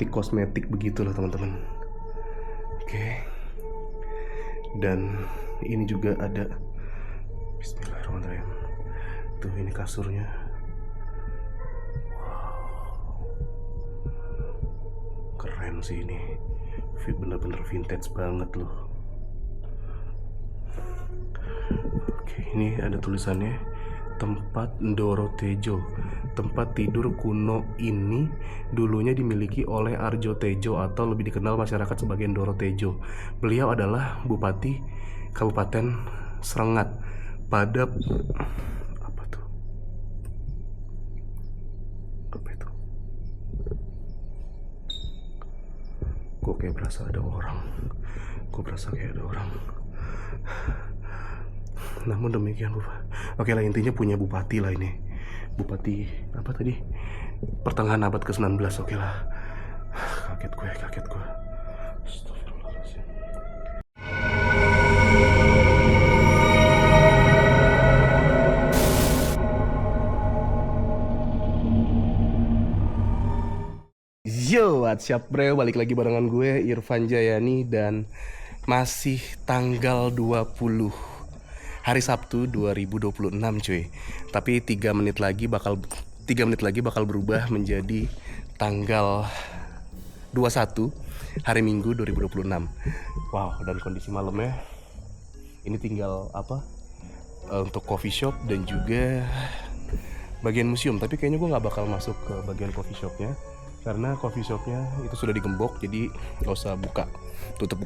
kosmetik begitulah teman-teman. Oke. Dan ini juga ada, bismillahirrahmanirrahim. Tuh ini kasurnya. Keren sih ini, bener-bener vintage banget loh. Oke, ini ada tulisannya, tempat Ndoro Tejo. Tempat tidur kuno ini dulunya dimiliki oleh Arjo Tejo atau lebih dikenal masyarakat sebagai Ndoro Tejo. Beliau adalah Bupati Kabupaten Srengat pada apa tuh? Apa itu? Kok kayak berasa ada orang. Namun demikian oke lah, intinya punya bupati lah ini. Bupati apa tadi? Pertengahan abad ke-19. Oke lah. Kaget gue. Astagfirullahaladzim. Yo, what's up bro? Balik lagi barengan gue Irfan Jayani dan masih tanggal 20 hari Sabtu 2026 cuy. Tapi 3 menit lagi bakal berubah menjadi tanggal 21 hari Minggu 2026. Wow, dan kondisi malamnya ini tinggal untuk coffee shop dan juga bagian museum. Tapi kayaknya gue nggak bakal masuk ke bagian coffee shopnya karena coffee shopnya itu sudah digembok, jadi nggak usah buka tutup.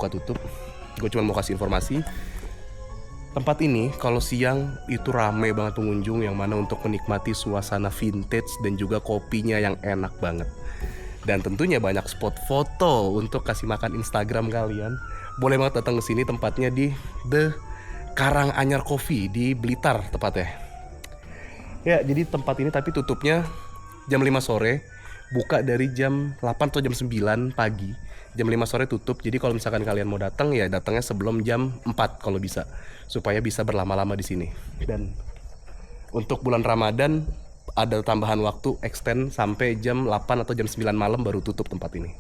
Gue cuma mau kasih informasi. Tempat ini kalau siang itu ramai banget pengunjung, yang mana untuk menikmati suasana vintage dan juga kopinya yang enak banget. Dan tentunya banyak spot foto untuk kasih makan Instagram kalian. Boleh banget datang ke sini, tempatnya di The Karanganyar Coffee di Blitar tepatnya. Ya, jadi tempat ini tapi tutupnya jam 5 sore, buka dari jam 8 atau jam 9 pagi. Jam 5 sore tutup, jadi kalau misalkan kalian mau datang ya datangnya sebelum jam 4 kalau bisa, supaya bisa berlama-lama di sini. Dan untuk bulan Ramadan ada tambahan waktu extend sampai jam 8 atau jam 9 malam baru tutup tempat ini.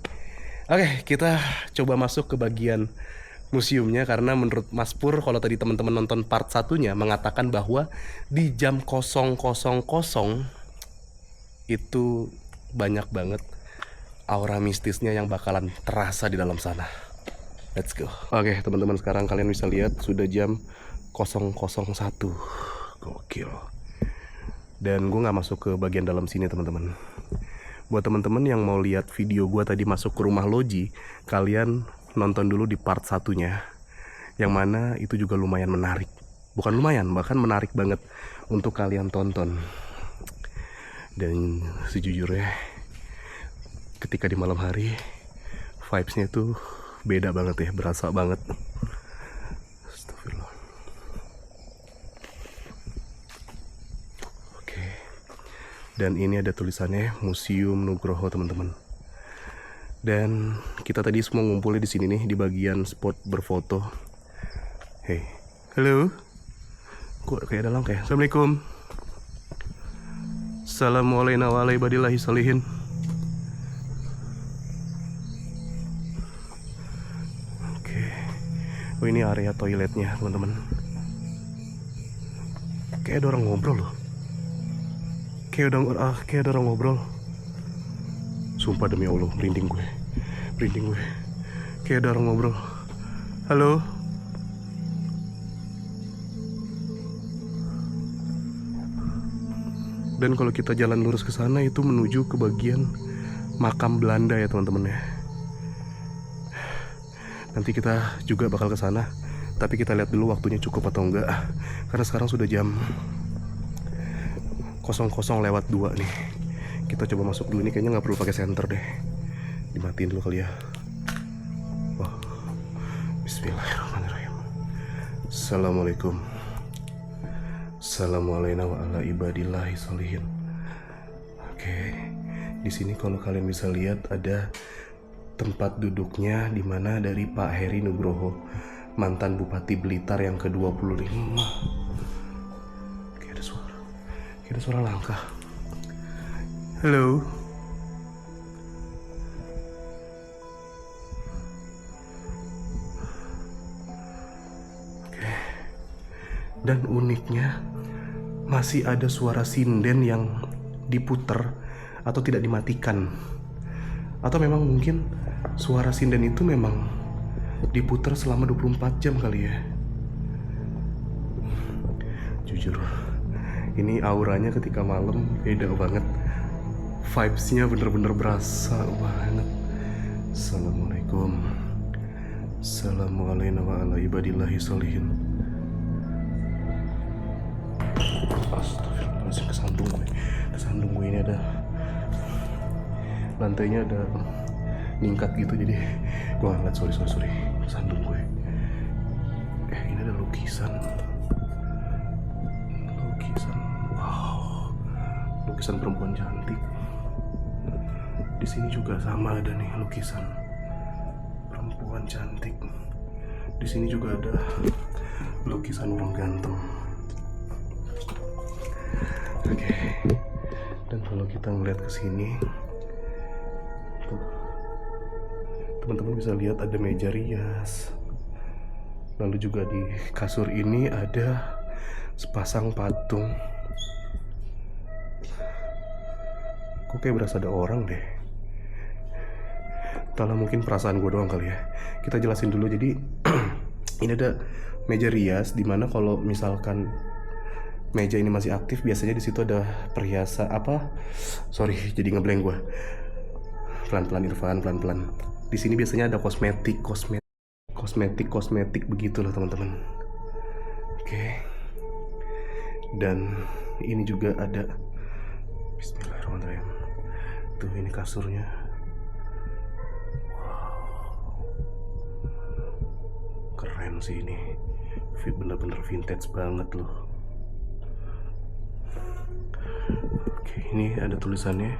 Oke, kita coba masuk ke bagian museumnya karena menurut Mas Pur, kalau tadi teman-teman nonton part 1-nya mengatakan bahwa di jam 000 itu banyak banget aura mistisnya yang bakalan terasa di dalam sana. Let's go. Oke teman-teman, sekarang kalian bisa lihat sudah jam 001. Gokil. Dan gue gak masuk ke bagian dalam sini teman-teman. Buat teman-teman yang mau lihat video gue tadi masuk ke rumah Loji, kalian nonton dulu di part 1-nya, yang mana itu juga lumayan menarik. Bukan lumayan, bahkan menarik banget untuk kalian tonton. Dan sejujurnya ketika di malam hari vibes-nya itu beda banget ya, berasa banget. Astagfirullah. Oke. Dan ini ada tulisannya Museum Nugroho teman-teman. Dan kita tadi semua ngumpulnya di sini nih, di bagian spot berfoto. Hey, halo. Kok kayak dalam kayak Assalamualaikum. Assalamualaikum warahmatullahi wabarakatuh. Oh, ini area toiletnya teman-teman. Kayak ada orang ngobrol loh. Kayak ada orang ngobrol. Sumpah demi Allah, merinding gue. Kayak ada orang ngobrol. Halo. Dan kalau kita jalan lurus ke sana itu menuju ke bagian makam Belanda ya teman-teman ya. Nanti kita juga bakal ke sana, tapi kita lihat dulu waktunya cukup atau enggak. Karena sekarang sudah jam 00:02 nih. Kita coba masuk dulu, ini kayaknya nggak perlu pakai senter deh. Dimatiin dulu kali ya. Wah. Bismillahirrahmanirrahim. Assalamualaikum. Assalamualaikum warahmatullahi wabarakatuh. Oke. Di sini kalau kalian bisa lihat ada tempat duduknya, dimana dari Pak Heri Nugroho, mantan Bupati Blitar yang ke-25. Kayak ada suara langkah. Halo. Dan uniknya masih ada suara sinden yang diputer atau tidak dimatikan. Atau memang mungkin suara sinden itu memang diputer selama 24 jam kali ya. Jujur, ini auranya ketika malam beda banget. Vibes-nya bener-bener berasa banget. Assalamualaikum. Assalamualaikum warahmatullahi wabarakatuh. Astagfirullahaladzim, kesandung gue ini ada lantainya ada ningkat gitu, jadi gue ngeliat, sorry kesandung gue. Ini ada lukisan, wow, lukisan perempuan cantik. Di sini juga sama ada nih lukisan perempuan cantik. Di sini juga ada lukisan orang ganteng. Oke. Dan kalau kita ngeliat ke sini, teman-teman bisa lihat ada meja rias. Lalu juga di kasur ini ada sepasang patung. Kok kayak berasa ada orang deh. Entahlah, mungkin perasaan gue doang kali ya. Kita jelasin dulu. Jadi ini ada meja rias, dimana kalau misalkan meja ini masih aktif, biasanya di situ ada perhiasan jadi ngeblank gue. Pelan-pelan Irfan, pelan-pelan. Di sini biasanya ada kosmetik begitulah teman-teman. Oke. Dan ini juga ada, bismillahirrahmanirrahim. Tuh, ini kasurnya. Wow. Keren sih ini. Bener-bener vintage banget loh. Oke, ini ada tulisannya,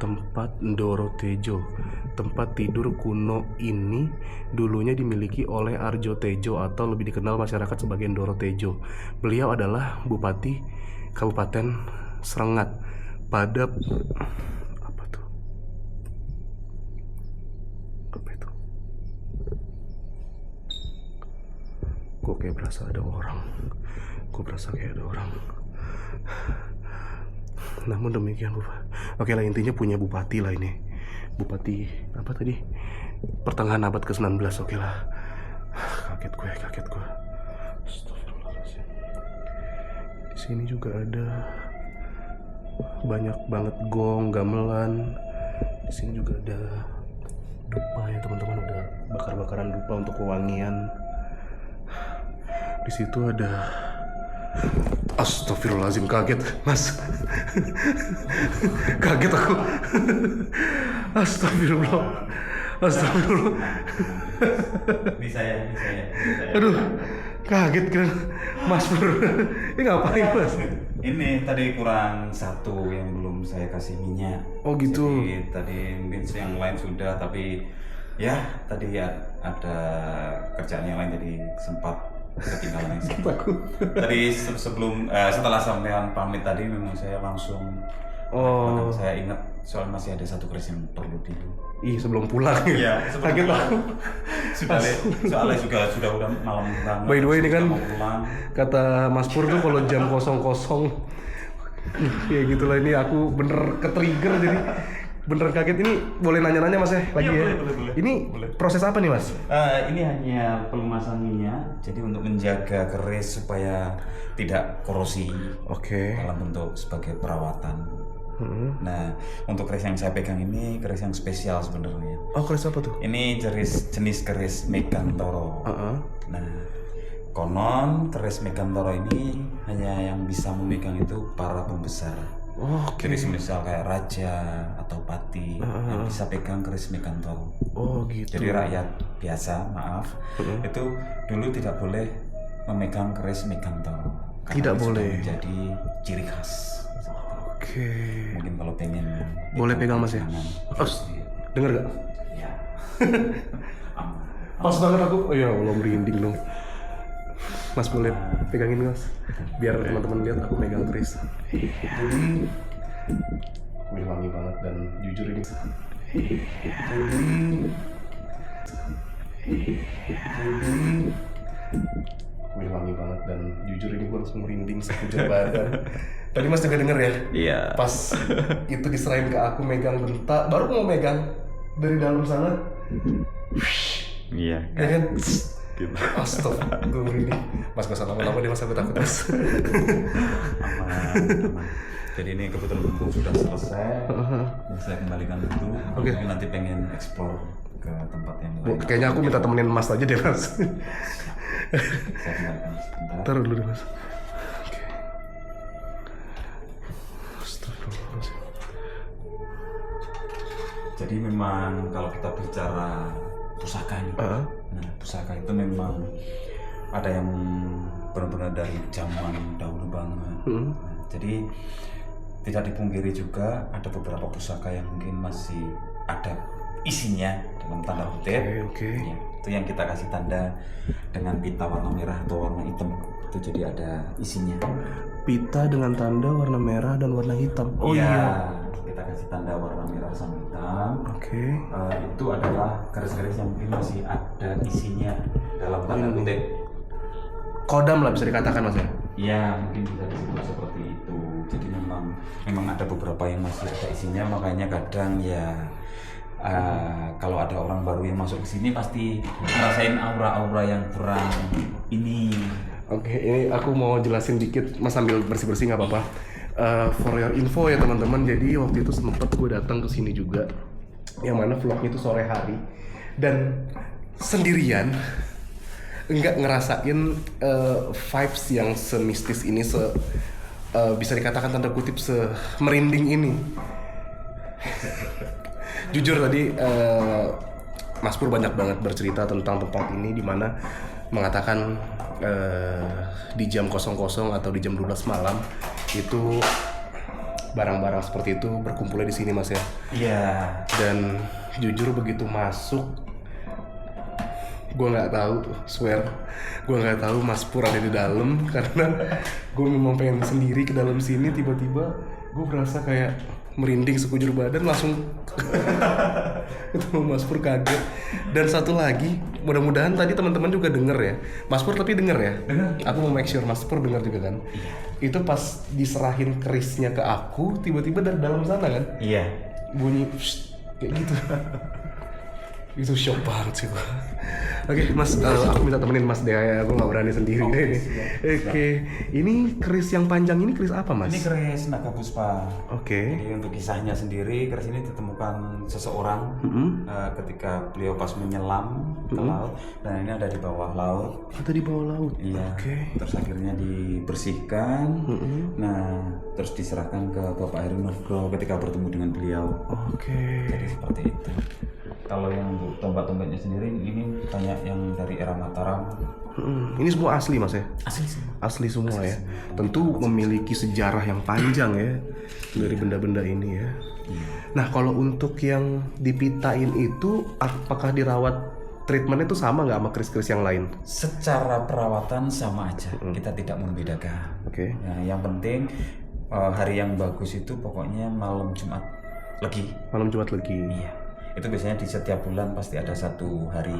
tempat Ndoro Tejo. Tempat tidur kuno ini dulunya dimiliki oleh Arjo Tejo atau lebih dikenal masyarakat sebagai Ndoro Tejo. Beliau adalah Bupati Kabupaten Serengat pada apa itu? Kok kayak berasa ada orang. Namun demikian, oke lah, intinya punya bupati lah ini. Bupati apa tadi? Pertengahan abad ke-19, oke lah. Kaget gue. Astagfirullahaladzim. Di sini juga ada banyak banget gong, gamelan. Di sini juga ada dupa ya teman-teman, ada bakar-bakaran dupa untuk wewangian. Di situ ada, astagfirullahaladzim, kaget mas. Kaget aku. Astagfirullah. Ini saya. Aduh, kaget kan Mas Pur. Ini ngapain mas? Ini tadi kurang satu yang belum saya kasih minyak. Oh gitu. Jadi tadi mungkin yang lain sudah, tapi ya tadi ya ada kerjaan yang lain jadi sempat ketinggalan. Tadi setelah sampean pamit tadi memang saya langsung saya ingat soal masih ada satu keris yang perlu di. Sebelum pulang. Iya, kaget aku. Soalnya juga sudah malam banget. By the way, ini kan kata Mas Pur tuh kalau jam 00 ya gitulah, ini aku bener ke-trigger jadi bener kaget. Ini boleh nanya-nanya mas ya lagi ya? Boleh. Ini proses apa nih mas? Ini hanya pelumasan minyak, jadi untuk menjaga keris supaya tidak korosi. Oke. Dalam bentuk sebagai perawatan. Nah, untuk keris yang saya pegang ini keris yang spesial sebenarnya. Oh, keris apa tuh? Ini jenis keris Megantoro. Nah, konon keris Megantoro ini hanya yang bisa memegang itu para pembesar. Jadi misal kayak raja atau pati yang bisa pegang keris Megantoro. Oh gitu. Jadi rakyat biasa, itu dulu tidak boleh memegang keris Megantoro. Tidak boleh. Jadi ciri khas. Oke. Mungkin kalau pengen boleh pegang mas ya? Denger gak? Ya. Pas banget aku. Oh ya Allah, merinding dong. Mas boleh pegangin mas, biar teman-teman lihat aku megang keris. Jadi wangi banget dan jujur ini. Wih, wangi banget dan jujur ini gue langsung merinding sekujur badan. Tadi Mas juga denger ya? Iya. Pas itu diserahin ke aku megang bentar, baru mau megang dari dalam sana. Iya. Ya kan? Gitu. Astaga, gue merinding. Mas gak usah lama-lama deh Mas, aku takut Mas. Aman. Jadi ini kebetulan mumpung sudah selesai, saya kembalikan dulu. Oke. Mungkin nanti pengen explore ke tempat yang lain. Kayaknya aku minta temenin Mas aja deh Mas. Saya kembalikan sebentar. Taruh dulu deh Mas. Oke. Astagfirullahaladzim. Jadi memang kalau kita bicara pusaka nih, nah pusaka itu memang ada yang benar-benar dari zaman dahulu banget. Nah, jadi tidak dipungkiri juga ada beberapa pusaka yang mungkin masih ada isinya dalam tanda kutip. Oke. Ya, itu yang kita kasih tanda dengan pita warna merah atau warna hitam. Itu jadi ada isinya. Pita dengan tanda warna merah dan warna hitam. Oh iya. Kita kasih tanda warna merah sama hitam. Oke. Itu adalah garis-garis yang mungkin masih ada isinya dalam tanda kutip. Kodam lah bisa dikatakan Mas ya. Ya mungkin bisa disebut seperti itu. Jadi memang ada beberapa yang masih ada isinya, makanya kadang ya kalau ada orang baru yang masuk ke sini pasti ngerasain aura-aura yang kurang ini. Oke, ini aku mau jelasin dikit Mas sambil bersih-bersih nggak apa-apa. For your info ya teman-teman, jadi waktu itu sempet gue datang ke sini juga, yang mana vlognya itu sore hari dan sendirian, nggak ngerasain vibes yang semistis ini, bisa dikatakan tanda kutip merinding ini. Jujur tadi Mas Pur banyak banget bercerita tentang tempat ini, dimana mengatakan di jam 00 atau di jam 12 malam itu barang-barang seperti itu berkumpulnya di sini Mas ya. Iya. Dan jujur begitu masuk, gue nggak tahu, swear, gue nggak tahu Mas Pur ada di dalam karena gue memang pengen sendiri ke dalam sini. Tiba-tiba gue berasa kayak merinding sekujur badan, langsung ketemu Mas Pur, kaget. Dan satu lagi, mudah-mudahan tadi teman-teman juga denger ya, Mas Pur tapi denger ya. Dengar. Aku mau make sure Mas Pur denger juga kan. Itu pas diserahin kerisnya ke aku, tiba-tiba dari dalam sana kan Iya. bunyi kayak gitu. Itu shock banget sih gua. Oke Mas, aku minta temenin Mas deh ya, aku nggak berani sendiri deh ini. Oke, ini keris yang panjang ini keris apa Mas? Ini keris naga puspa. Oke. Jadi untuk kisahnya sendiri, keris ini ditemukan seseorang ketika beliau pas menyelam ke laut, dan ini ada di bawah laut. Ada di bawah laut. Iya. Oke. Terus akhirnya dibersihkan. Nah, terus diserahkan ke Bapak Heru Nugroho ketika bertemu dengan beliau. Oke. Jadi seperti itu. Kalau yang untuk tombak-tombaknya sendiri, ini banyak yang dari era Mataram. Ini semua asli Mas ya? Asli sih. Asli semua ya. Tentu memiliki sejarah yang panjang ya dari benda-benda ini ya. Nah kalau untuk yang dipitain itu, apakah dirawat treatmentnya itu sama nggak sama keris-keris yang lain? Secara perawatan sama aja, kita tidak membedakan. Oke. Nah, yang penting hari yang bagus itu pokoknya malam Jumat Legi. Malam Jumat Legi. Iya. Itu biasanya di setiap bulan pasti ada satu hari.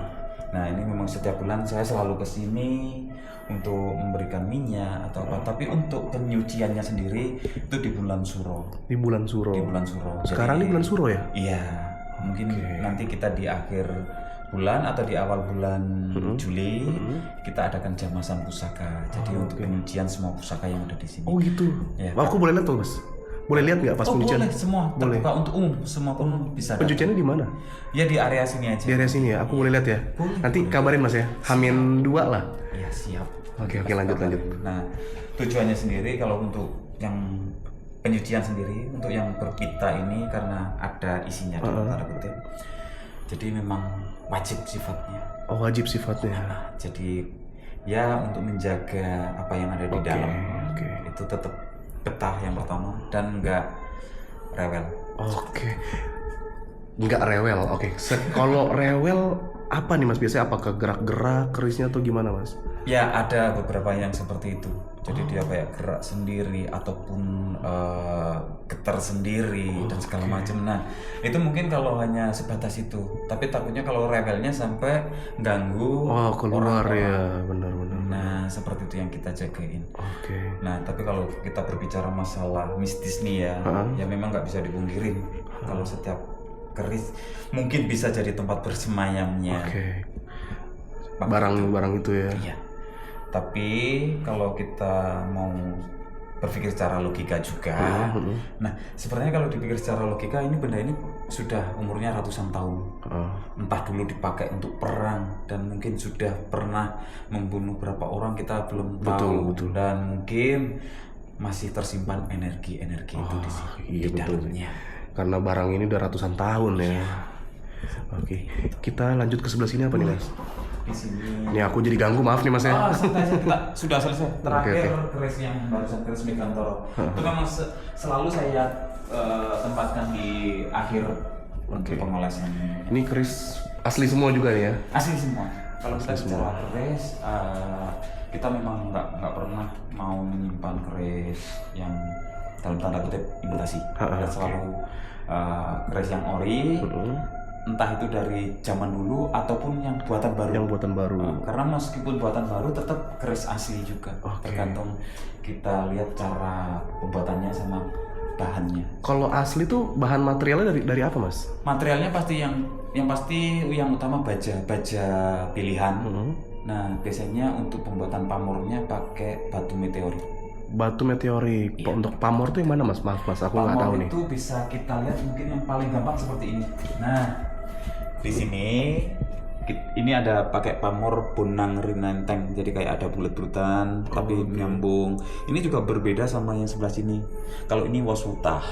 Nah, ini memang setiap bulan saya selalu kesini untuk memberikan minyak atau apa. Tapi untuk penyuciannya sendiri itu di bulan Suro. Di bulan Suro. Di bulan Suro. Sekarang Jadi, di bulan Suro ya? Iya. Mungkin nanti kita di akhir bulan atau di awal bulan Juli kita adakan jamasan pusaka. Jadi untuk penyucian semua pusaka yang ada di sini. Oh gitu. Ya, Aku boleh lihat tuh Mas? Boleh lihat nggak pas pencucian? Boleh, semua Boleh. terbuka untuk umum, semua pun bisa. Pencuciannya di mana? Ya di area sini aja. Di area sini ya. Aku boleh lihat ya. Boleh, Nanti kabarin Mas ya. Hamin 2 lah. Ya siap. Oke lanjut. Nah, tujuannya sendiri kalau untuk yang penyucian sendiri, untuk yang berpita ini karena ada isinya dalam tanda kutip. Jadi memang wajib sifatnya. Oh wajib sifatnya. Nah, jadi ya untuk menjaga apa yang ada di dalam itu tetap betah yang pertama dan enggak rewel. Oke. Nggak rewel. Oke. Kalau rewel apa nih Mas biasanya? Apakah gerak-gerak kerisnya atau gimana Mas? Ya ada beberapa yang seperti itu. Jadi dia kayak gerak sendiri ataupun getar sendiri dan segala macam. Nah itu mungkin kalau hanya sebatas itu. Tapi takutnya kalau rebelnya sampai ganggu Oh, keluar orang-orang. ya, benar-benar. Nah seperti itu yang kita jagain. Oke. Nah tapi kalau kita berbicara masalah mistis nih ya, ya memang nggak bisa dipungkirin kalau setiap keris mungkin bisa jadi tempat bersemayamnya. Oke. Barang-barang itu ya. Iya. Tapi kalau kita mau berpikir secara logika juga, nah sebenarnya kalau dipikir secara logika ini benda ini sudah umurnya ratusan tahun. Entah dulu dipakai untuk perang dan mungkin sudah pernah membunuh berapa orang kita belum tahu. betul. Dan mungkin masih tersimpan energi-energi itu di sini, Iya di betul. dalamnya. Karena barang ini udah ratusan tahun ya. Oke. Kita lanjut ke sebelah sini apa nih, Mas? Di sini. Ini aku jadi ganggu, maaf nih Mas ya. Santai aja, kita sudah selesai. Terakhir Oke. keris yang barusan keris Megantoro. Itu memang selalu saya tempatkan di akhir untuk pengolesan. Ini keris asli semua juga nih ya. Asli semua. Kalau kita bicara keris, kita memang nggak pernah mau menyimpan keris yang dalam tanda kutip imitasi. Kita selalu keris yang ori. Entah itu dari zaman dulu ataupun yang buatan baru. Yang buatan baru. Karena meskipun buatan baru tetap keris asli juga. Tergantung kita lihat cara pembuatannya sama bahannya. Kalau asli tuh bahan materialnya dari apa, Mas? Materialnya pasti yang utama baja pilihan. Nah biasanya untuk pembuatan pamornya pakai batu meteorit. Batu meteorik. Untuk pamor tuh yang mana, Mas? Maaf Mas, aku nggak tahu Pamor nih. itu bisa kita lihat mungkin yang paling gampang seperti ini. Nah di sini ini ada pakai pamor Bonang Rinenteng, jadi kayak ada bulat-bulatan tapi menyambung. Ini juga berbeda sama yang sebelah sini. Kalau ini wasutah,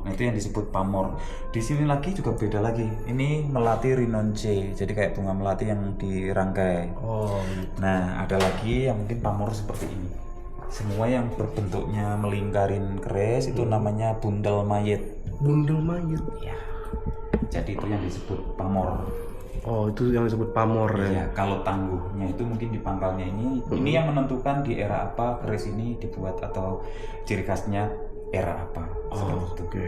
nah itu yang disebut pamor. Di sini lagi juga beda lagi. Ini melati rinonce, jadi kayak bunga melati yang dirangkai. Nah ada lagi yang mungkin pamor seperti ini. Semua yang berbentuknya melingkarin keris itu namanya bundel mayit. Bundel mayit. Ya. Jadi itu yang disebut pamor. Oh, itu yang disebut pamor ya. Ya, kalau tangguhnya itu mungkin di pangkalnya ini yang menentukan di era apa keris ini dibuat atau ciri khasnya era apa. Seperti itu. Oke.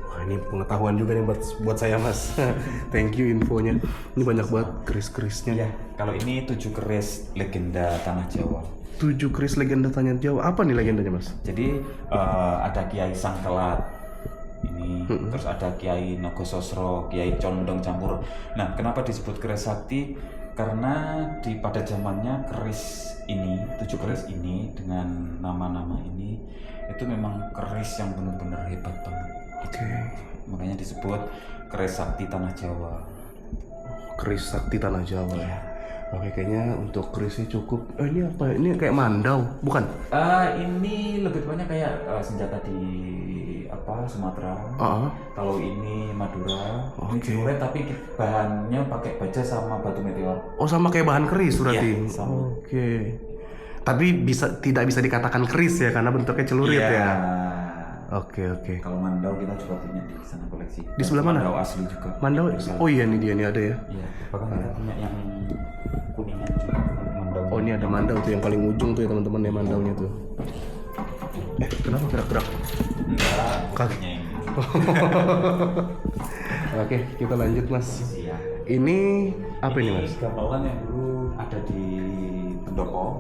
Wah, ini pengetahuan juga nih buat saya, Mas. Thank you infonya. Ini banyak banget keris-kerisnya. Ya, kalau ini 7 keris legenda tanah Jawa. 7 keris legenda Tanah Jawa. Apa nih legendanya, Mas? Jadi ada Kiai Sangkelat ini, terus ada Kiai Nogososro, Kiai Condong Campur. Nah, kenapa disebut keris sakti? Karena pada zamannya keris ini, 7 keris ini dengan nama-nama ini itu memang keris yang benar-benar hebat banget. Oke. Makanya disebut keris sakti tanah Jawa. Keris sakti Tanah Jawa. Oke, kayaknya untuk kerisnya cukup. Ini apa? Ini kayak mandau, bukan? Ini lebih banyak kayak senjata di Sumatera. Kalau ini Madura, ini Celuret tapi bahannya pakai baja sama batu meteor. Oh, sama kayak bahan keris berarti. Iya, sama. Oke. Tapi tidak bisa dikatakan keris ya karena bentuknya celurit ya. Oke. Kalau mandau kita juga punya di sana koleksi. Di sebelah mana? Mandau asli juga. Mandau. Oh iya, ini dia, ini ada ya. Iya, bahkan kita punya yang kuningan juga mandau. Oh, ini ada mandau tuh yang paling ujung tuh ya teman-teman ya, mandaunya tuh. Kenapa gerak-gerak? Enggak, Kakinya ini. Oke, kita lanjut Mas. Iya. Ini apa ini Mas? Gamelan yang dulu ada di Pendopo.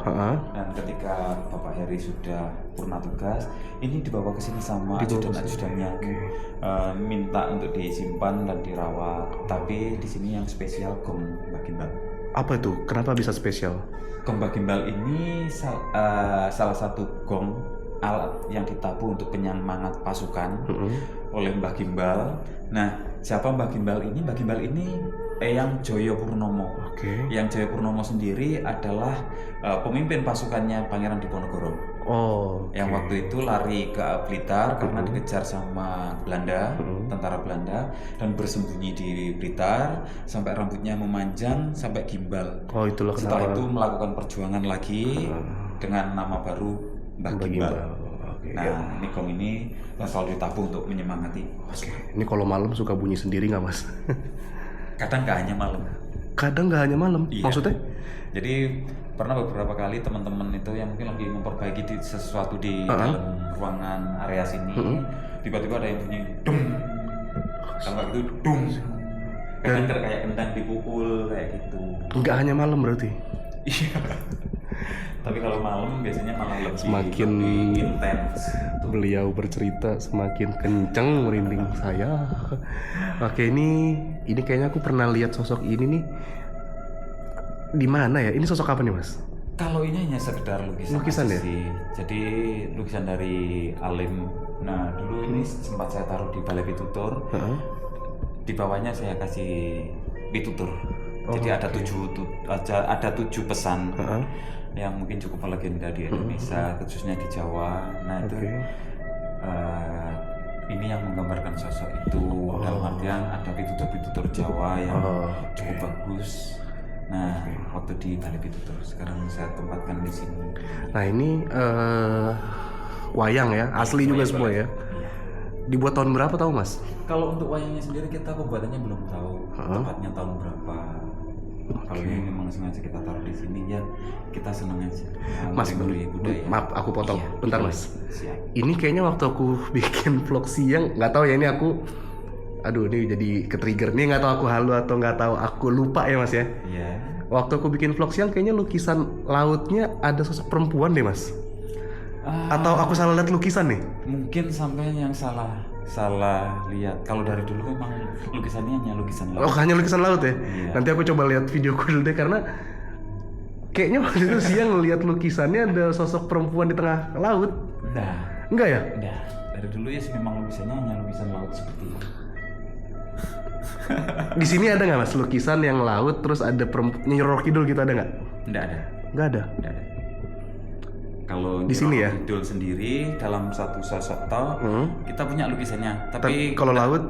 Dan ketika Bapak Heri sudah purna tugas, ini dibawa ke sini sama ajudan-ajudannya. Minta untuk disimpan dan dirawat. Tapi di sini yang spesial gong bagimbal. Apa itu? Kenapa bisa spesial? Gong bagimbal ini salah satu gong alat yang ditabuh untuk penyemangat pasukan oleh Mbah Gimbal. Nah, siapa Mbah Gimbal ini? Mbah Gimbal ini Eyang Joyo Purnomo. Eyang Joyo Purnomo sendiri adalah pemimpin pasukannya Pangeran Diponegoro. Yang waktu itu lari ke Blitar karena dikejar sama Belanda, tentara Belanda, dan bersembunyi di Blitar sampai rambutnya memanjang sampai gimbal. Itulah kenapa. Setelah itu melakukan perjuangan lagi dengan nama baru Mbah Gimbal. Nah, ini gong ini selalu ditabuh untuk menyemangati. Ini kalau malam suka bunyi sendiri nggak Mas? Kadang nggak hanya malam. kadang nggak hanya malam. Iya. Maksudnya? Jadi pernah beberapa kali teman-teman itu yang mungkin lagi memperbaiki sesuatu di dalam ruangan area sini, tiba-tiba ada yang bunyi dung. Kalau nggak gitu dung. Kadang kayak kentang dipukul kayak gitu. Nggak hanya malam berarti. Iya. Tapi kalau malam biasanya malah lebih intens. Beliau bercerita semakin kenceng merinding saya. Oke, ini kayaknya aku pernah lihat sosok ini nih. Di mana ya? Ini sosok apa nih, Mas? Kalau ini hanya sekedar lukisan ya? sih. Jadi lukisan dari Alim. Nah, dulu ini sempat saya taruh di balai pitutur. Di bawahnya saya kasih pitutur. Jadi ada 7 pesan yang mungkin cukup melegenda di Indonesia, khususnya di Jawa. Nah itu ini yang menggambarkan sosok itu. Dalam artian ada pitutur-pitutur Jawa yang cukup bagus. Nah waktu di balai pitutur, sekarang saya tempatkan di sini. Nah ini wayang ya, asli juga semua ya. Dibuat tahun berapa tahu Mas? Kalau untuk wayangnya sendiri kita pembuatannya belum tahu tepatnya tahun berapa. Kalau ini memang sengaja kita taruh di sini ya, kita senang aja. Mas, budaya. Maaf aku potong. Iya, Bentar Mas. Siap. Ini kayaknya waktu aku bikin vlog siang, nggak tahu ya ini aku, aduh ini jadi ke-trigger nih, nggak tahu aku halu atau nggak tahu aku lupa ya Mas ya. Iya. Waktu aku bikin vlog siang kayaknya lukisan lautnya ada sosok perempuan deh Mas. Atau aku salah lihat lukisan nih? Mungkin sampai yang salah lihat. Kalau dari dulu memang lukisannya hanya lukisan laut. Oh, hanya lukisan laut ya? Iya. Nanti aku coba lihat videoku dulu deh, karena kayaknya waktu itu siang ngelihat lukisannya ada sosok perempuan di tengah laut. Enggak ya? Enggak. Dari dulu ya sih memang lukisannya hanya lukisan laut seperti itu. Di sini ada nggak Mas lukisan yang laut terus ada Nyi Roro Kidul gitu, ada nggak? Enggak ada. Nggak ada. Enggak ada. Kalau di sini ya? Kidul sendiri dalam satu sosok kita punya lukisannya, tapi kalau laut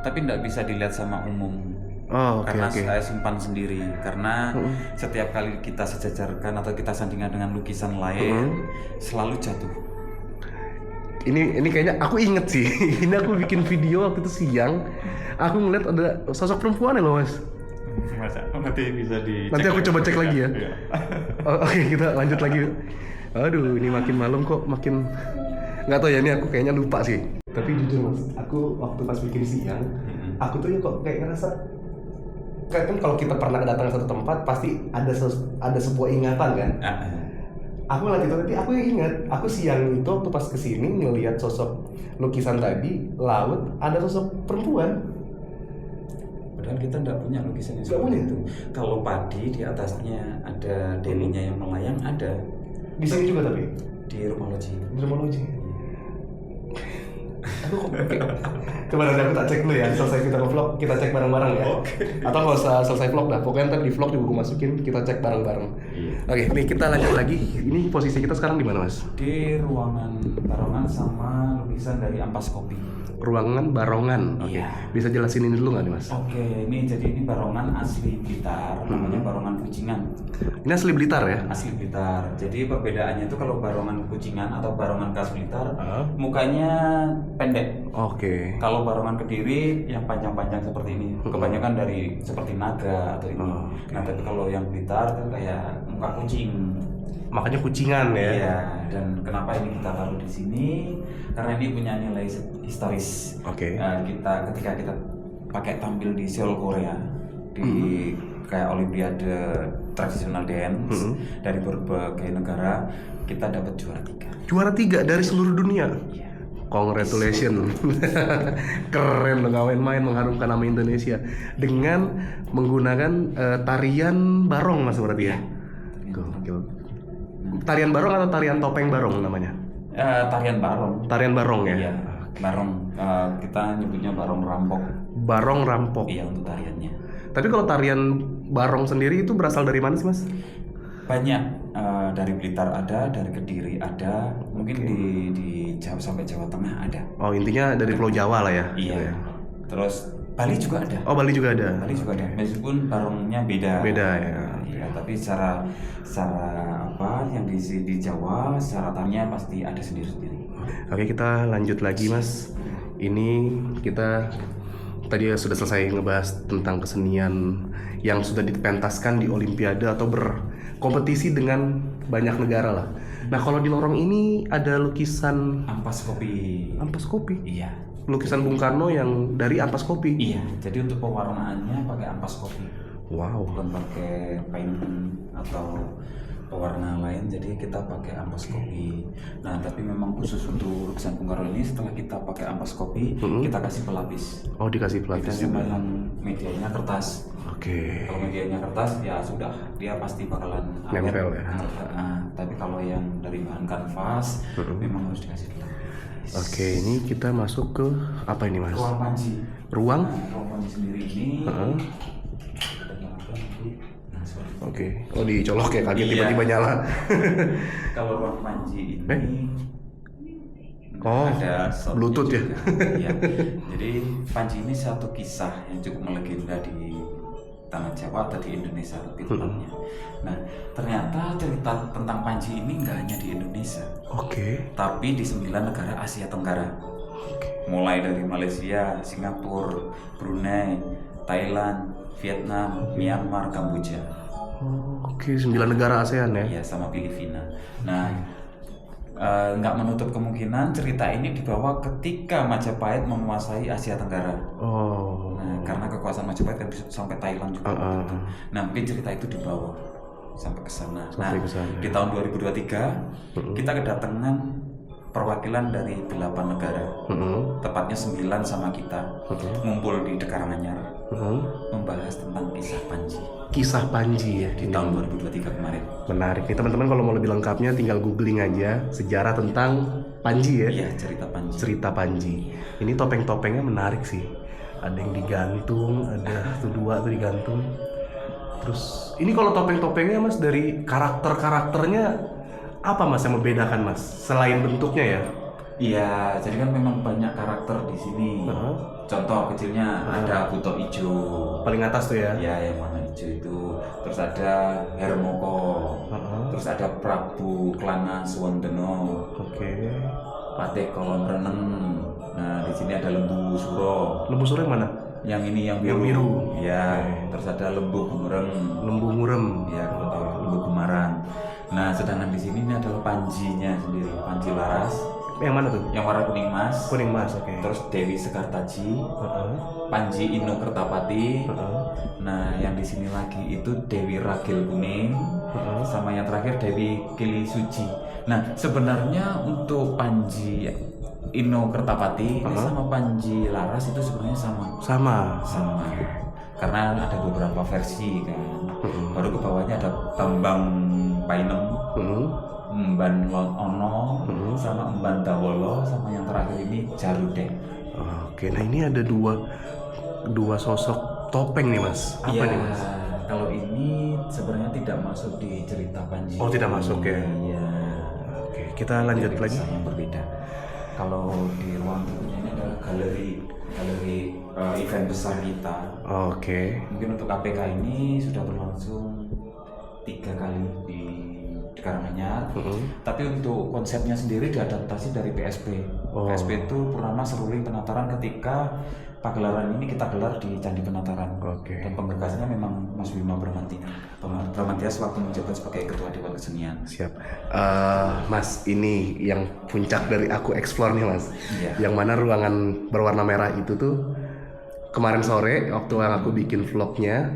enggak bisa dilihat sama umum. Karena saya simpan sendiri, karena setiap kali kita sejajarkan atau kita sandingkan dengan lukisan lain selalu jatuh. Ini kayaknya aku inget sih. Ini aku bikin video waktu itu siang, aku ngeliat ada sosok perempuan ya loh Mas. Masa? Nanti bisa dicek. Nanti aku coba cek lagi ya. Oke, kita lanjut lagi. Aduh, ini makin malam kok makin nggak tahu ya, ini aku kayaknya lupa sih. Tapi jujur Mas, aku waktu pas bikin siang, aku tuh ya kok kayak ngerasa kayak kan kalau kita pernah datang ke satu tempat pasti ada sebuah ingatan kan. Aku ngeliat itu, tapi aku ingat aku siang itu waktu pas kesini ngelihat sosok lukisan tadi laut, ada sosok perempuan. Padahal kita nggak punya lukisan yang seperti itu. Kalau padi di atasnya ada deninya yang melayang, ada. Di sini juga tapi? Di rumah loji. Di rumah loji. Aduh, coba nanti aku tak cek dulu ya, selesai kita vlog, kita cek bareng-bareng ya. Atau nggak usah selesai vlog dah, pokoknya ntar di vlog juga gue masukin, kita cek bareng-bareng. Oke, nih kita lanjut lagi. Ini posisi kita sekarang di mana Mas? Di ruangan barongan sama lukisan dari ampas kopi. Ruangan barongan. Oke. Bisa jelasin ini dulu nggak nih Mas? Oke, ini jadi ini barongan asli Blitar, namanya barongan Kucingan. Ini asli Blitar ya? Asli Blitar. Jadi perbedaannya itu kalau barongan Kucingan atau barongan khas Blitar, mukanya pendek. Oke. Kalau barongan Kediri yang panjang-panjang seperti ini, kebanyakan dari seperti naga atau ini. Nah, tapi kalau yang Blitar itu kayak muka kucing. Makanya kucingan ya. Iya, dan kenapa ini kita taruh di sini? Karena ini punya nilai historis. Oke. Ketika kita pakai tampil di Seoul Korea di kayak Olimpiade tradisional dance dari berbagai negara, kita dapat juara 3. Juara 3 dari seluruh dunia. Iya. Congratulations. Keren lo, ngawain main mengharumkan nama Indonesia dengan menggunakan tarian barong Mas berarti ya. Gokil. Tarian barong atau tarian topeng barong namanya? Tarian barong. Tarian barong ya? Iya, barong. Kita nyebutnya barong rampok. Barong rampok. Iya, untuk tariannya. Tapi kalau tarian barong sendiri itu berasal dari mana sih Mas? Banyak, dari Blitar ada, dari Kediri ada, mungkin di Jawa sampai Jawa Tengah ada. Oh, intinya dari Pulau Jawa lah ya? Iya. Gitu ya? Terus Bali juga ada. Oh, Bali juga ada. Bali juga ada. Meskipun barongnya beda. Beda ya. Iya, tapi secara apa yang di Jawa, secara tariannya pasti ada sendiri-sendiri. Oke, kita lanjut lagi Mas. Ini kita tadi sudah selesai ngebahas tentang kesenian yang sudah dipentaskan di Olimpiade atau berkompetisi dengan banyak negara lah. Nah kalau di lorong ini ada lukisan Ampas kopi. ampas kopi, Iya. lukisan Bung Karno yang dari ampas kopi. Iya. Jadi untuk pewarnaannya pakai ampas kopi. Wow. Bukan pakai pigment atau pewarna lain, jadi kita pakai ampas kopi. Nah, tapi memang khusus untuk lukisan Bung Karno ini setelah kita pakai ampas kopi, kita kasih pelapis. Oh dikasih Kita pelapis juga. memang medianya kertas. Oke. Kalau medianya kertas ya sudah, dia pasti bakalan awet. Nempel ya? Nah, tapi kalau yang dari bahan kanvas, memang harus dikasih pelapis. Oke, ini kita masuk ke apa ini mas? Ruang panji. Ruang? Nah, ruang panji sendiri ini. Heeh. Kita nyalakan nanti. Nah, sorry. Oke. Oh dicolok ya, kaget Iya. tiba-tiba nyala. Kalau ruang panji ini Oh, ada soundnya Bluetooth ya? juga. Iya. Jadi panji ini satu kisah yang cukup melegenda di tanah Jawa atau di Indonesia lebih tepatnya. Nah, ternyata cerita tentang panji ini nggak hanya di Indonesia, Oke. tapi di 9 negara Asia Tenggara. Mulai dari Malaysia, Singapura, Brunei, Thailand, Vietnam, Myanmar, Kamboja. Oh, oke, 9 negara ASEAN ya? Iya, sama Filipina. Nah, nggak menutup kemungkinan cerita ini dibawa ketika Majapahit menguasai Asia Tenggara. Oh. Nah, karena kekuasaan Majapahit kan bisa sampai Thailand juga. Gitu. Nah, mungkin cerita itu dibawa sampai ke sana. Sampai Nah, ke sana. di tahun 2023 kita kedatangan perwakilan dari 8 negara. Tepatnya 9 sama kita. Ngumpul di Karanganyar membahas tentang kisah Panji Kisah Panji ya di tahun 2023 kemarin. Menarik nih teman-teman, kalau mau lebih lengkapnya tinggal googling aja sejarah tentang Panji ya. Iya, cerita Panji. Cerita Panji. Ini topeng-topengnya menarik sih. Ada yang digantung, ada tuh 2 tuh digantung. Terus ini kalau topeng-topengnya mas dari karakter-karakternya apa mas yang membedakan mas? Selain bentuknya ya? Iya, jadi kan memang banyak karakter di sini. Contoh kecilnya ada Buto Ijo. Paling atas tuh ya? Ya, yang warna hijau itu. Terus ada Hermoko. Terus ada Prabu Klana Suwandeno. Oke. Patih Kolon Reneng. Nah, di sini ada Lembu Suro. Lembu sore mana? Yang ini yang Yang biru. biru. Ya, terus ada Lembu Bumerang. Lembu murem. Ya, kalau tahu Lembu Bumarang. Nah, sedangkan di sini ini adalah Panjinya sendiri, Panji Laras. Yang mana tuh? Yang warna kuning mas. Kuning mas, oke. Terus Dewi Sekartaji, Panji Ino Kertapati. Nah, yang di sini lagi itu Dewi Ragil Kuning, sama yang terakhir Dewi Kili Suci. Nah, sebenarnya untuk Panji Ino Kertapati ini sama Panji Laras itu sebenarnya sama. Sama. Karena ada beberapa versi kan. Baru ke bawahnya ada Bambang Painem, Mban Ono, sama Mban Dawolo, sama yang terakhir ini Jarude. Oke, nah ini ada dua sosok topeng nih mas. Apa nih mas? Kalau ini sebenarnya tidak masuk di cerita Panji. Oh tidak masuk ya? Iya. Oke, kita lanjut Dari lagi. kisah yang berbeda. Kalau di ruang berikutnya ini adalah galeri event besar kita. Oke. Mungkin untuk KPK ini sudah berlangsung 3 kali di Karanganyar. Tapi untuk konsepnya sendiri diadaptasi dari PSP. PSP itu Purnama Seruling Penataran ketika pagelaran ini kita gelar di Candi Penataran. Oke. Dan penggagasnya memang Mas Bima Bramantia. Bramantia sewaktu menjabat sebagai Ketua Dewan Kesenian. Siap. Mas, ini yang puncak dari aku explore nih mas. Iya. Yang mana ruangan berwarna merah itu tuh kemarin sore waktu yang aku bikin vlognya,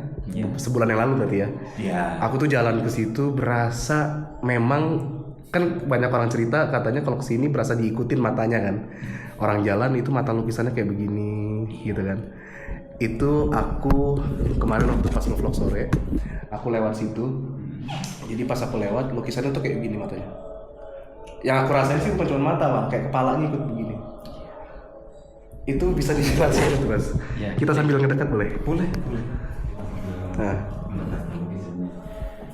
sebulan yang lalu berarti ya. Iya. Aku tuh jalan ke situ berasa memang, kan banyak orang cerita katanya kalau kesini berasa diikutin matanya kan. Orang jalan itu mata lukisannya kayak begini gitu kan. Itu aku kemarin waktu pas nge-vlog sore, aku lewat situ. Jadi pas aku lewat lukisannya tuh kayak begini matanya. Yang aku rasain sih bukan cuma mata bang, kayak kepalanya ikut begini. Itu bisa dijelasin tuh mas. Ya. Kita sambil ngedekat boleh? Boleh. Nah.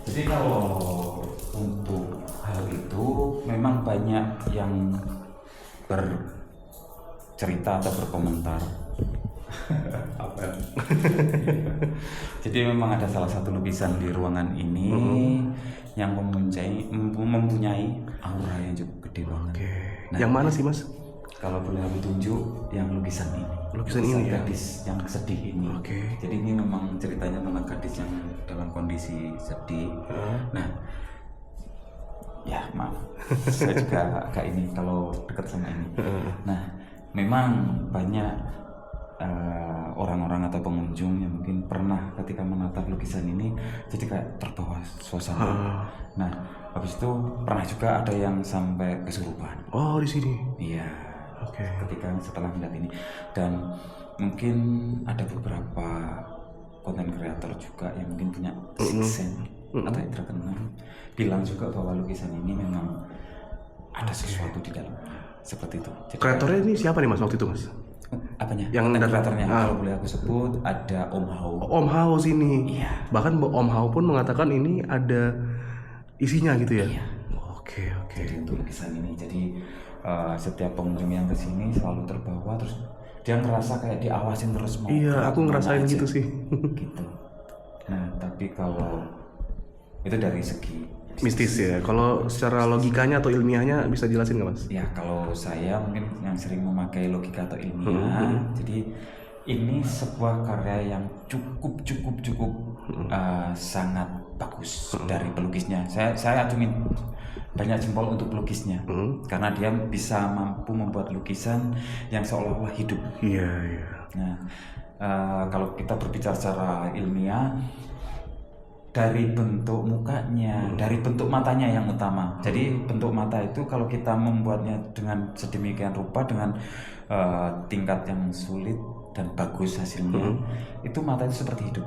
Jadi kalau untuk hal itu memang banyak yang bercerita atau berkomentar. Apa? Jadi memang ada salah satu lukisan di ruangan ini yang mempunyai aura yang cukup gede banget. Oke. Nah, Yang mana sih mas? Kalau boleh aku tunjuk yang lukisan ini. Lukisan ini ya? Gadis yang sedih ini. Oke. Jadi ini memang ceritanya tentang gadis yang dalam kondisi sedih. Nah, ya maaf, saya juga agak ini kalau dekat sama ini. Nah, memang banyak orang-orang atau pengunjung yang mungkin pernah ketika menatap lukisan ini jadi kayak terbawa suasana. Nah, habis itu pernah juga ada yang sampai kesurupan. Oh, di sini. Iya. Oke. Ketika setelah melihat ini, dan mungkin ada beberapa konten kreator juga yang mungkin punya sixth sense atau yang terkenal bilang juga bahwa lukisan ini memang ada sesuatu di dalamnya seperti itu. Jadi, Kreatornya ini siapa nih Mas waktu itu Mas? apanya? Yang Konten datang. kreatornya kalau boleh aku sebut ada Om Hao. Om Hao sini. Iya. Bahkan Om Hao pun mengatakan ini ada isinya gitu ya. Iya. Oke. Jadi untuk lukisan ini, jadi setiap pengunjung yang kesini selalu terbawa, terus dia ngerasa kayak diawasin terus mau. Iya, aku ngerasain kemana gitu aja. sih. Gitu. Nah, tapi kalau itu dari segi Mistis ya. Kalau secara logikanya atau ilmiahnya bisa jelasin nggak Mas? ya, kalau saya mungkin yang sering memakai logika atau ilmiah, jadi ini sebuah karya yang cukup sangat bagus dari pelukisnya. Saya acungin banyak jempol untuk pelukisnya, karena dia bisa mampu membuat lukisan yang seolah-olah hidup. Iya. Nah, kalau kita berbicara secara ilmiah, dari bentuk mukanya, dari bentuk matanya yang utama. Jadi bentuk mata itu kalau kita membuatnya dengan sedemikian rupa, dengan tingkat yang sulit dan bagus hasilnya, itu mata itu seperti hidup.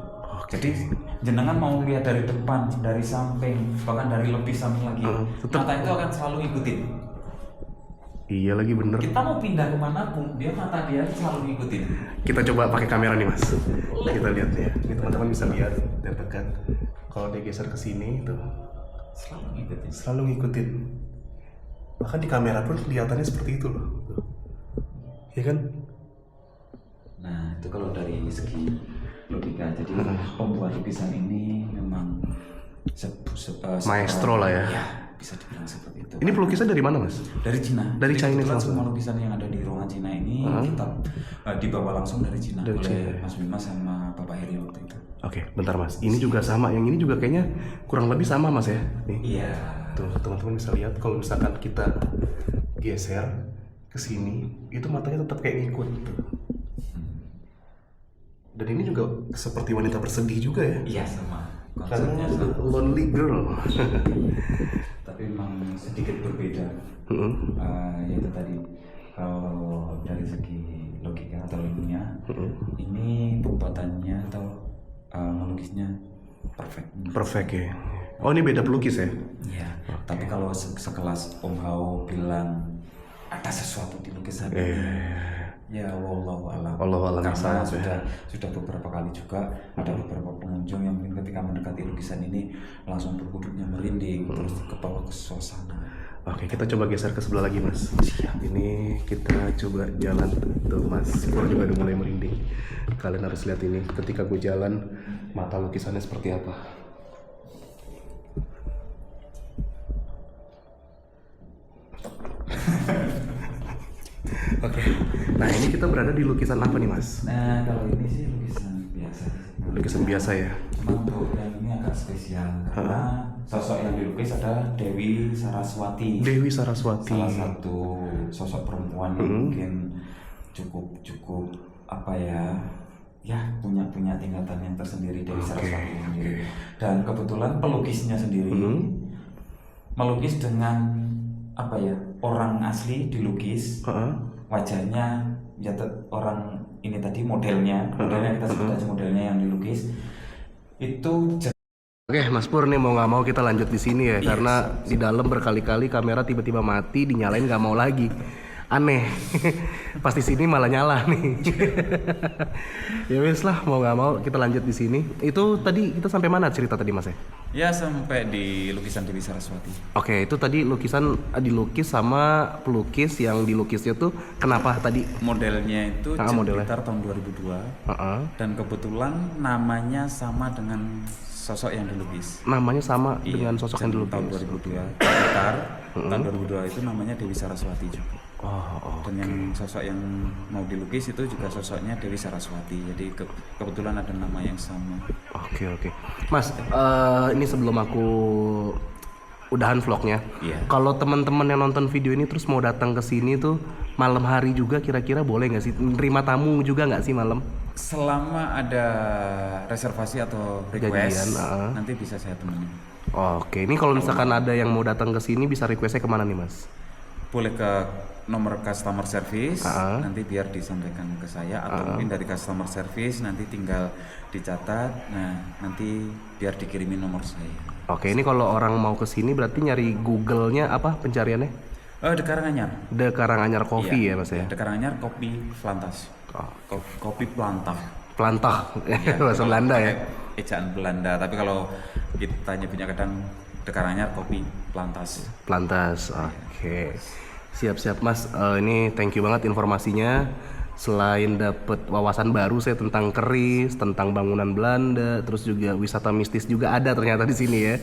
Jadi jenengan mau lihat dari depan, dari samping, bahkan dari lebih samping lagi, mata itu akan selalu ngikutin. Iya lagi bener. Kita mau pindah kemanapun, mata dia selalu ngikutin. Kita coba pakai kamera nih Mas. Kita lihat ya. Ini teman-teman bisa lihat dari dekat. Kalau dia geser ke sini tuh selalu ngikutin. Bahkan di kamera pun kelihatannya seperti itu loh. Iya kan? Nah, itu kalau dari segi logika. Jadi pembuat lukisan ini memang Maestro lah ya. Ya, bisa dibilang seperti itu. Ini pelukisan dari mana Mas? Dari Cina. Dari Jadi Chinese kebetulan langsung? semua lukisan yang ada di ruangan Cina ini kita dibawa langsung dari Cina oleh Mas Bima sama Bapak Heri waktu itu. Oke, bentar Mas. Ini juga sama. Yang ini juga kayaknya kurang lebih sama Mas ya. Nih. Iya. Tuh teman-teman bisa lihat kalau misalkan kita geser ke sini, itu matanya tetap kayak ngikut. Tuh. Dan ini juga seperti wanita bersedih juga ya. Iya, sama. Karena Konsepnya sama. lonely girl. Tapi memang sedikit berbeda. Yaitu tadi kalau dari segi logika atau ilmiah, ini pembuatannya atau melukisnya Perfect ya. Oh ini beda pelukis ya? Iya. Tapi kalau sekelas Om Hao bilang ada sesuatu di lukisan ini, ya wallahu alam. Wallahualam Karena ya. sudah beberapa kali juga ada beberapa pengunjung yang mungkin ketika mendekati lukisan ini langsung berkuduknya merinding, terus kebawa ke suasana. Oke, kita coba geser ke sebelah lagi Mas. Ini kita coba jalan. Tuh Mas, Pur juga udah mulai merinding. Kalian harus lihat ini, ketika gue jalan, mata lukisannya seperti apa. Oke, nah ini kita berada di lukisan apa nih Mas? Nah, kalau ini sih lukisan biasa. Lukisan biasa ya? Untuk yang ini agak spesial karena sosok yang dilukis ada Dewi Saraswati. Dewi Saraswati. Salah satu sosok perempuan yang mungkin cukup apa ya punya tingkatan yang tersendiri, Dewi Saraswati sendiri. Dan kebetulan pelukisnya sendiri melukis dengan apa ya, orang asli dilukis, wajahnya ya orang ini tadi modelnya kita sebut aja modelnya yang dilukis itu. Oke, Mas Pur nih mau nggak mau kita lanjut di sini ya, karena di dalam berkali-kali kamera tiba-tiba mati, dinyalain nggak mau lagi, aneh. Pas di sini malah nyala nih. Ya wes lah, mau nggak mau kita lanjut di sini. Itu tadi kita sampai mana cerita tadi Mas ya? Ya sampai di lukisan Dewi Saraswati. Oke, itu tadi lukisan dilukis sama pelukis yang dilukisnya tuh kenapa tadi? Modelnya itu modelnya. sekitar tahun 2002. Dan kebetulan namanya sama dengan sosok yang dilukis. Namanya sama dengan sosok yang dilukis. Tahun 2002. Sekitar tahun 2002 itu namanya Dewi Saraswati juga. Dan yang sosok yang mau dilukis itu juga sosoknya Dewi Saraswati. Jadi kebetulan ada nama yang sama. Oke. Mas, ini sebelum aku udahan vlognya. Iya. Kalau teman-teman yang nonton video ini terus mau datang ke sini tuh malam hari juga kira-kira boleh nggak sih? Nerima tamu juga nggak sih malam? Selama ada reservasi atau request, Janjian, nanti bisa saya temenin. Oke, ini kalau misalkan ada yang mau datang ke sini bisa requestnya kemana nih Mas? Boleh ke nomor customer service, nanti biar disampaikan ke saya, atau mungkin dari customer service nanti tinggal dicatat, nah nanti biar dikirimin nomor saya. Oke, ini kalau orang mau ke sini berarti nyari Google-nya apa pencariannya? The Karanganyar. The Karanganyar Coffee ya Mas ya? The Karanganyar Kopi Plantas. Kopi Plantah. Plantah, bahasa Belanda ya? Ejaan Belanda, tapi kalau kita nyebutnya kadang The Karanganyar Kopi Plantas. Plantas, oke. Siap Mas, ini thank you banget informasinya. Selain dapet wawasan baru saya tentang keris, tentang bangunan Belanda, terus juga wisata mistis juga ada ternyata di sini ya.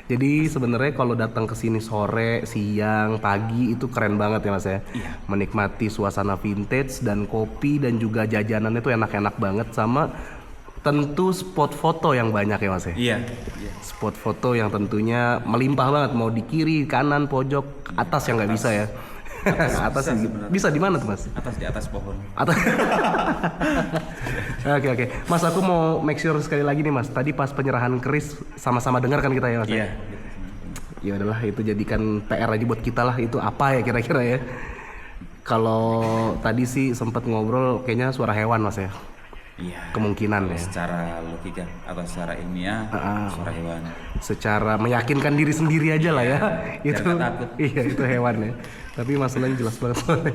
Jadi sebenarnya kalau datang ke sini sore, siang, pagi itu keren banget ya Mas ya. Iya. Menikmati suasana vintage dan kopi dan juga jajanannya itu enak-enak banget, sama tentu spot foto yang banyak ya Mas ya. Iya. Spot foto yang tentunya melimpah banget, mau di kiri, kanan, pojok, atas yang nggak bisa ya. Atas bisa di mana tuh Mas? Di atas pohon. Atas. Oke. Mas, aku mau make sure sekali lagi nih Mas. Tadi pas penyerahan keris sama-sama dengar kan kita ya Mas? Iya. Ya udahlah, itu jadikan PR aja buat kita lah. Itu apa ya kira-kira ya? Kalau tadi sih sempat ngobrol kayaknya suara hewan Mas ya. Iya. Kemungkinan ya. Secara logika atau secara ilmiah, suara hewan. Secara meyakinkan diri sendiri aja lah ya. Itu takut. Iya, itu hewan ya. Tapi masalahnya jelas banget soalnya.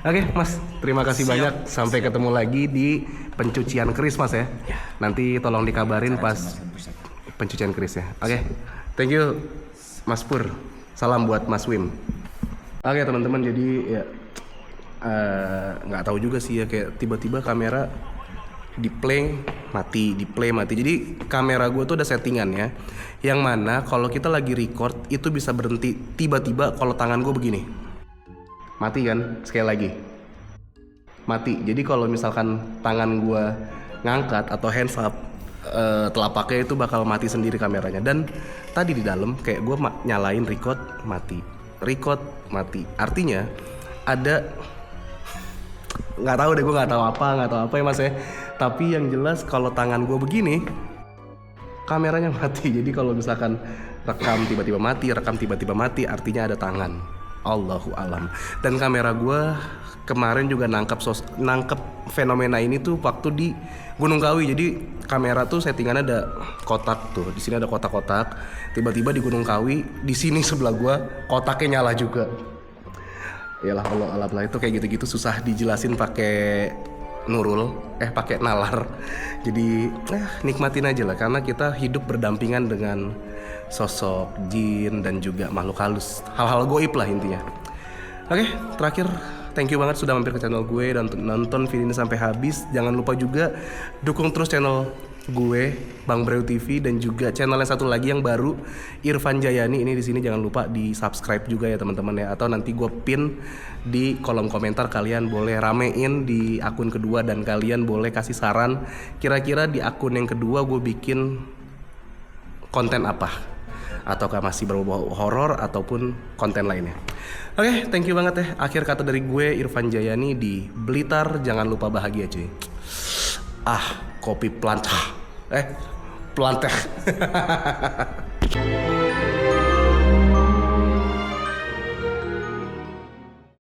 Oke Mas, terima kasih banyak. Sampai ketemu lagi di pencucian keris Mas ya. Nanti tolong dikabarin pas pencucian keris ya. Oke. Thank you Mas Pur. Salam buat Mas Wim. Oke teman-teman, jadi ya nggak tahu juga sih ya, kayak tiba-tiba kamera di play mati. Jadi kamera gue tuh ada settingannya, yang mana kalau kita lagi record itu bisa berhenti tiba-tiba kalau tangan gue begini. Mati kan? Sekali lagi. Mati. Jadi kalau misalkan tangan gue ngangkat atau hands up, telapaknya itu bakal mati sendiri kameranya. Dan tadi di dalam kayak gue nyalain record mati. Artinya ada, nggak tahu deh, gue nggak tahu apa ya Mas ya. Tapi yang jelas kalau tangan gue begini, kameranya mati. Jadi kalau misalkan rekam tiba-tiba mati, artinya ada tangan. Allahu alam. Dan kamera gue kemarin juga nangkep fenomena ini tuh waktu di Gunung Kawi. Jadi kamera tuh settingannya ada kotak tuh. Di sini ada kotak-kotak. Tiba-tiba di Gunung Kawi, di sini sebelah gue kotaknya nyala juga. Yalah, Allah alam lah, itu kayak gitu-gitu susah dijelasin pakai pakai nalar. Jadi nikmatin aja lah, karena kita hidup berdampingan dengan sosok jin dan juga makhluk halus, hal-hal goib lah intinya. Oke, terakhir thank you banget sudah mampir ke channel gue dan nonton video ini sampai habis. Jangan lupa juga dukung terus channel gue, Bang Breu TV, dan juga channel yang satu lagi yang baru, Irfan Jayani. Ini di sini jangan lupa di subscribe juga ya teman-teman ya. Atau nanti gue pin di kolom komentar, kalian boleh ramein di akun kedua dan kalian boleh kasih saran kira-kira di akun yang kedua gue bikin konten apa, ataukah masih berbau horor ataupun konten lainnya. Oke, thank you banget ya. Akhir kata dari gue, Irfan Jayani di Blitar. Jangan lupa bahagia cuy. Kopi plantah. Plantah.